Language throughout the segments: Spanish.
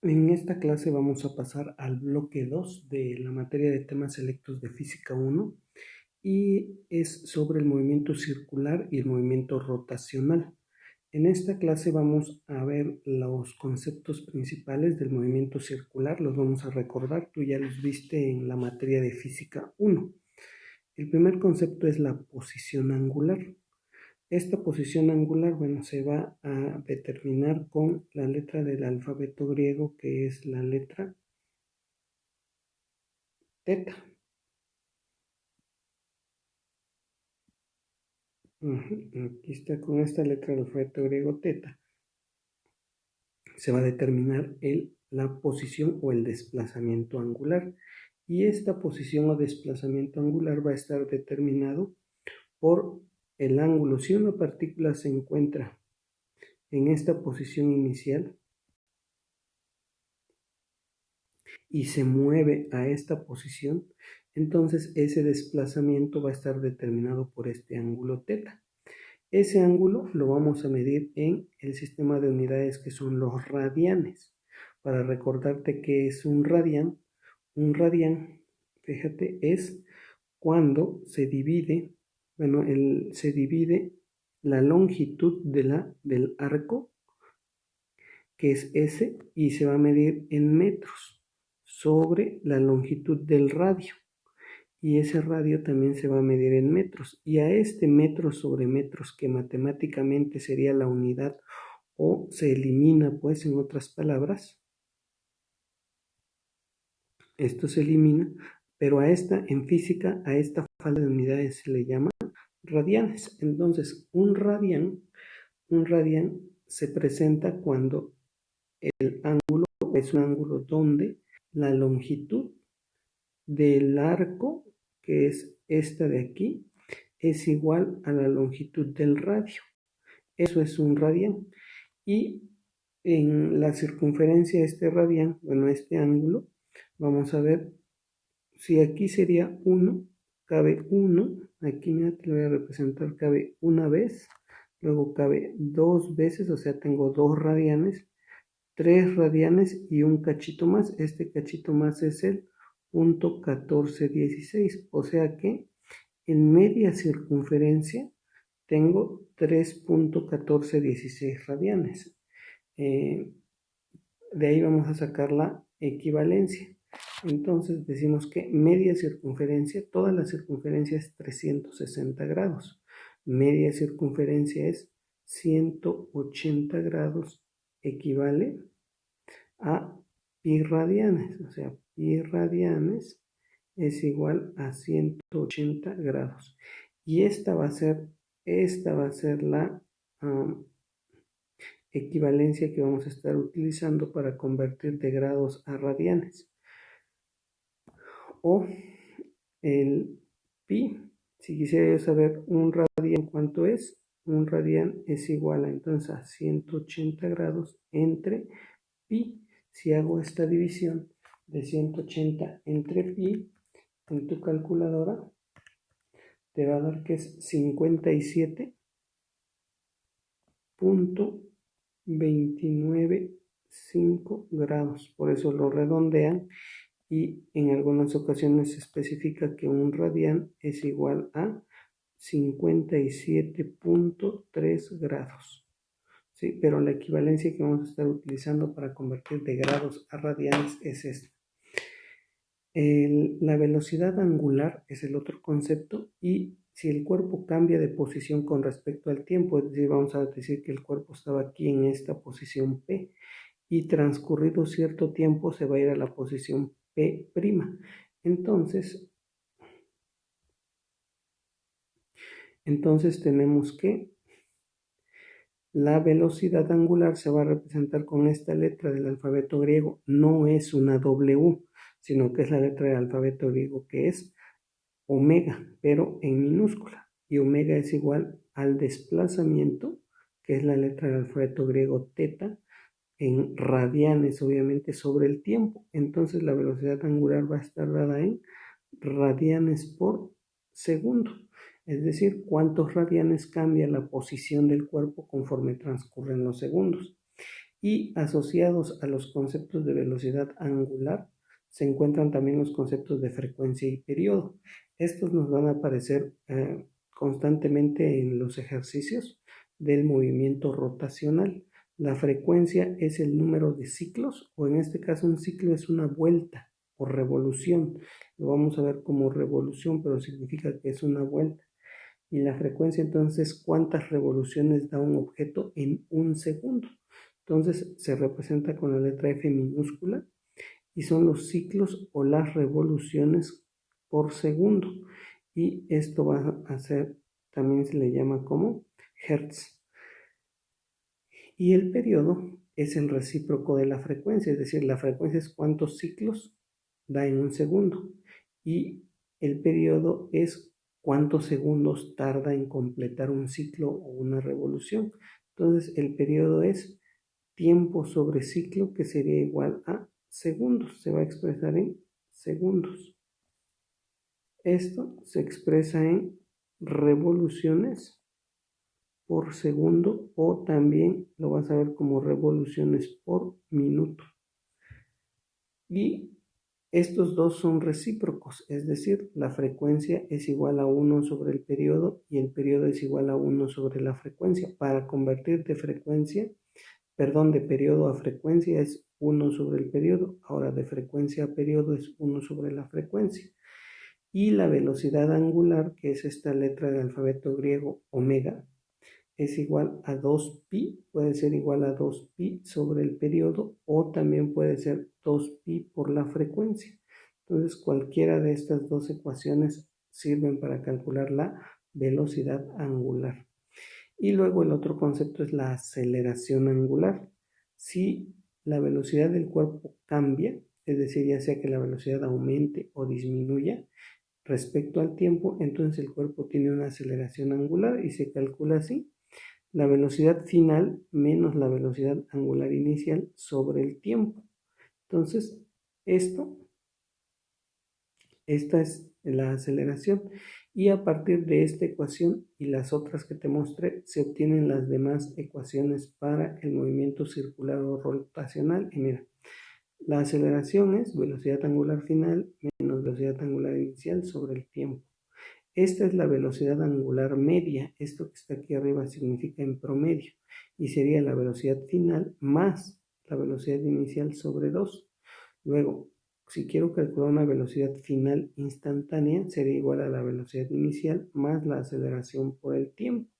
En esta clase vamos a pasar al bloque 2 de la materia de temas selectos de Física 1 y es sobre el movimiento circular y el movimiento rotacional. En esta clase vamos a ver los conceptos principales del movimiento circular, los vamos a recordar, tú ya los viste en la materia de Física 1. El primer concepto es la posición angular. Esta posición angular, se va a determinar con la letra del alfabeto griego, que es la letra teta. Aquí está, con esta letra del alfabeto griego teta se va a determinar la posición o el desplazamiento angular. Y esta posición o desplazamiento angular va a estar determinado por el ángulo. Si una partícula se encuentra en esta posición inicial y se mueve a esta posición, entonces ese desplazamiento va a estar determinado por este ángulo teta. Ese ángulo lo vamos a medir en el sistema de unidades que son los radianes. Para recordarte que es un radián, fíjate, es cuando se divide, se divide la longitud del arco, que es S, y se va a medir en metros sobre la longitud del radio. Y ese radio también se va a medir en metros. Y a este metros sobre metros, que matemáticamente sería la unidad o se elimina, pues en otras palabras, esto se elimina, pero en física, a esta falta de unidades se le llama radianes. Entonces, un radián se presenta cuando el ángulo es un ángulo donde la longitud del arco, que es esta de aquí, es igual a la longitud del radio. Eso es un radián. Y en la circunferencia de este radián, este ángulo, vamos a ver si aquí sería 1, cabe 1, aquí mira, te lo voy a representar, cabe una vez, luego cabe 2 veces, o sea, tengo 2 radianes, 3 radianes y un cachito más. Este cachito más es el punto 1416, o sea que en media circunferencia tengo 3.1416 radianes. De ahí vamos a sacar la equivalencia. Entonces decimos que media circunferencia, toda la circunferencia es 360 grados. Media circunferencia es 180 grados, equivale a pi radianes. O sea, pi radianes es igual a 180 grados. Y esta va a ser la equivalencia que vamos a estar utilizando para convertir de grados a radianes. O el pi, si quisiera yo saber un radián cuánto es, un radián es igual entonces a 180 grados entre pi. Si hago esta división de 180 entre pi en tu calculadora, te va a dar que es 57.295 grados. Por eso lo redondean y en algunas ocasiones se especifica que un radián es igual a 57.3 grados. ¿Sí? Pero la equivalencia que vamos a estar utilizando para convertir de grados a radianes es esta. La velocidad angular es el otro concepto, y si el cuerpo cambia de posición con respecto al tiempo, es decir, vamos a decir que el cuerpo estaba aquí en esta posición P y transcurrido cierto tiempo se va a ir a la posición P'. Entonces tenemos que la velocidad angular se va a representar con esta letra del alfabeto griego. No es una W, sino que es la letra del alfabeto griego, que es omega, pero en minúscula. Y omega es igual al desplazamiento, que es la letra del alfabeto griego teta, en radianes, obviamente, sobre el tiempo. Entonces la velocidad angular va a estar dada en radianes por segundo. Es decir, cuántos radianes cambia la posición del cuerpo conforme transcurren los segundos. Y asociados a los conceptos de velocidad angular se encuentran también los conceptos de frecuencia y periodo. Estos nos van a aparecer constantemente en los ejercicios del movimiento rotacional. La frecuencia es el número de ciclos, o en este caso un ciclo es una vuelta o revolución. Lo vamos a ver como revolución, pero significa que es una vuelta. Y la frecuencia entonces, ¿cuántas revoluciones da un objeto en un segundo? Entonces se representa con la letra F minúscula y son los ciclos o las revoluciones por segundo. Y esto va a ser, también se le llama como hertz. Y el periodo es el recíproco de la frecuencia, es decir, la frecuencia es cuántos ciclos da en un segundo. Y el periodo es cuántos segundos tarda en completar un ciclo o una revolución. Entonces, el periodo es tiempo sobre ciclo, que sería igual a segundos. Se va a expresar en segundos. Esto se expresa en revoluciones por segundo, o también lo vas a ver como revoluciones por minuto. Y estos dos son recíprocos, es decir, la frecuencia es igual a 1 sobre el periodo y el periodo es igual a 1 sobre la frecuencia. Para convertir de periodo a frecuencia es 1 sobre el periodo. Ahora de frecuencia a periodo es 1 sobre la frecuencia. Y la velocidad angular, que es esta letra del alfabeto griego omega, es igual a 2pi, puede ser igual a 2pi sobre el periodo, o también puede ser 2pi por la frecuencia. Entonces cualquiera de estas dos ecuaciones sirven para calcular la velocidad angular. Y luego el otro concepto es la aceleración angular. Si la velocidad del cuerpo cambia, es decir, ya sea que la velocidad aumente o disminuya respecto al tiempo, entonces el cuerpo tiene una aceleración angular y se calcula así: la velocidad final menos la velocidad angular inicial sobre el tiempo. Entonces, esta es la aceleración, y a partir de esta ecuación y las otras que te mostré se obtienen las demás ecuaciones para el movimiento circular o rotacional. Y mira, la aceleración es velocidad angular final menos velocidad angular inicial sobre el tiempo. Esta es la velocidad angular media. Esto que está aquí arriba significa en promedio, y sería la velocidad final más la velocidad inicial sobre 2. Luego, si quiero calcular una velocidad final instantánea, sería igual a la velocidad inicial más la aceleración por el tiempo.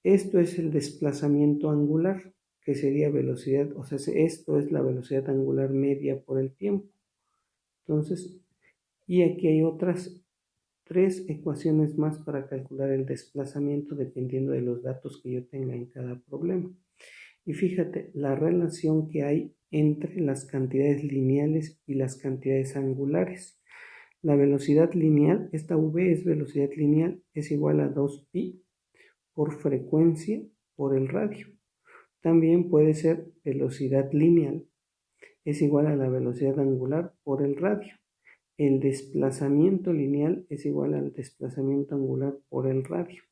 Esto es el desplazamiento angular, que sería velocidad, o sea, esto es la velocidad angular media por el tiempo. Entonces, y aquí hay otras 3 ecuaciones más para calcular el desplazamiento dependiendo de los datos que yo tenga en cada problema. Y fíjate la relación que hay entre las cantidades lineales y las cantidades angulares. La velocidad lineal, esta v es velocidad lineal, es igual a 2pi por frecuencia por el radio. También puede ser velocidad lineal, es igual a la velocidad angular por el radio. El desplazamiento lineal es igual al desplazamiento angular por el radio.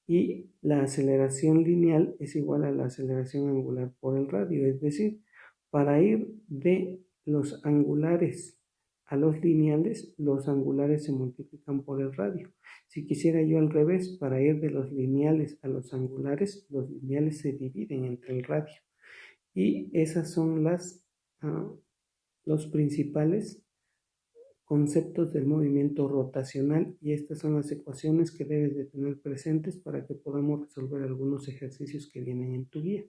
Y la aceleración lineal es igual a la aceleración angular por el radio. Es decir, para ir de los angulares a los lineales, los angulares se multiplican por el radio. Si quisiera yo al revés, para ir de los lineales a los angulares, los lineales se dividen entre el radio. Y esas son los principales conceptos del movimiento rotacional, y estas son las ecuaciones que debes de tener presentes para que podamos resolver algunos ejercicios que vienen en tu guía.